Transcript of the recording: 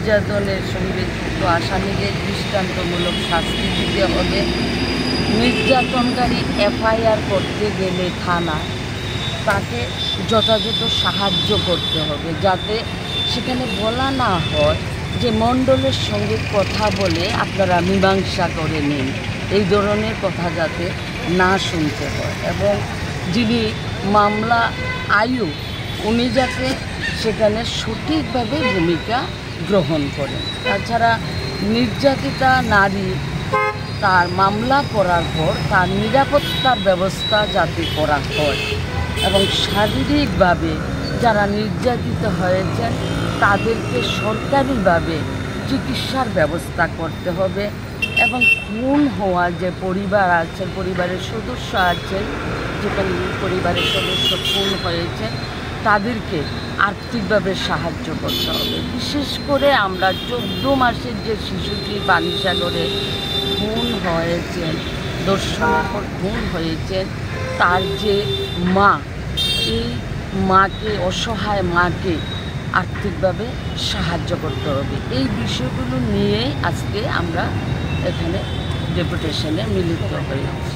নির্যাতনের সঙ্গে যুক্ত আসামিদের দৃষ্টান্তমূলক শাস্তি দিতে হবে। নির্যাতনকারী এফআইআর করতে গেলে থানা তাকে যথাযথ সাহায্য করতে হবে, যাতে সেখানে বলা না হয় যে মণ্ডলের সঙ্গে কথা বলে আপনারা মীমাংসা করে নিন, এই ধরনের কথা যাতে না শুনতে হয়। এবং যিনি মামলা আয়ু উনি যাতে সেখানে সঠিকভাবে ভূমিকা গ্রহণ করেন। তাছাড়া নির্যাতিতা নারী তার মামলা করার পর তার নিরাপত্তার ব্যবস্থা যাতে করা হয় এবং শারীরিকভাবে যারা নির্যাতিত হয়েছেন তাদেরকে সরকারিভাবে চিকিৎসার ব্যবস্থা করতে হবে। এবং খুন হওয়া যে পরিবার আছে, পরিবারের সদস্য আছে, যেখানে পরিবারের সদস্য খুন হয়েছে তাদেরকে আর্থিকভাবে সাহায্য করতে হবে। বিশেষ করে আমরা 14 মাসের যে শিশুটি বাণীসাগরে খুন হয়েছেন, ধর্ষণের পর খুন হয়েছেন, তার যে মা, এই মাকে, অসহায় মাকে আর্থিকভাবে সাহায্য করতে হবে। এই বিষয়গুলো নিয়ে আজকে আমরা এখানে ডেপুটেশনে মিলিত হয়েছি।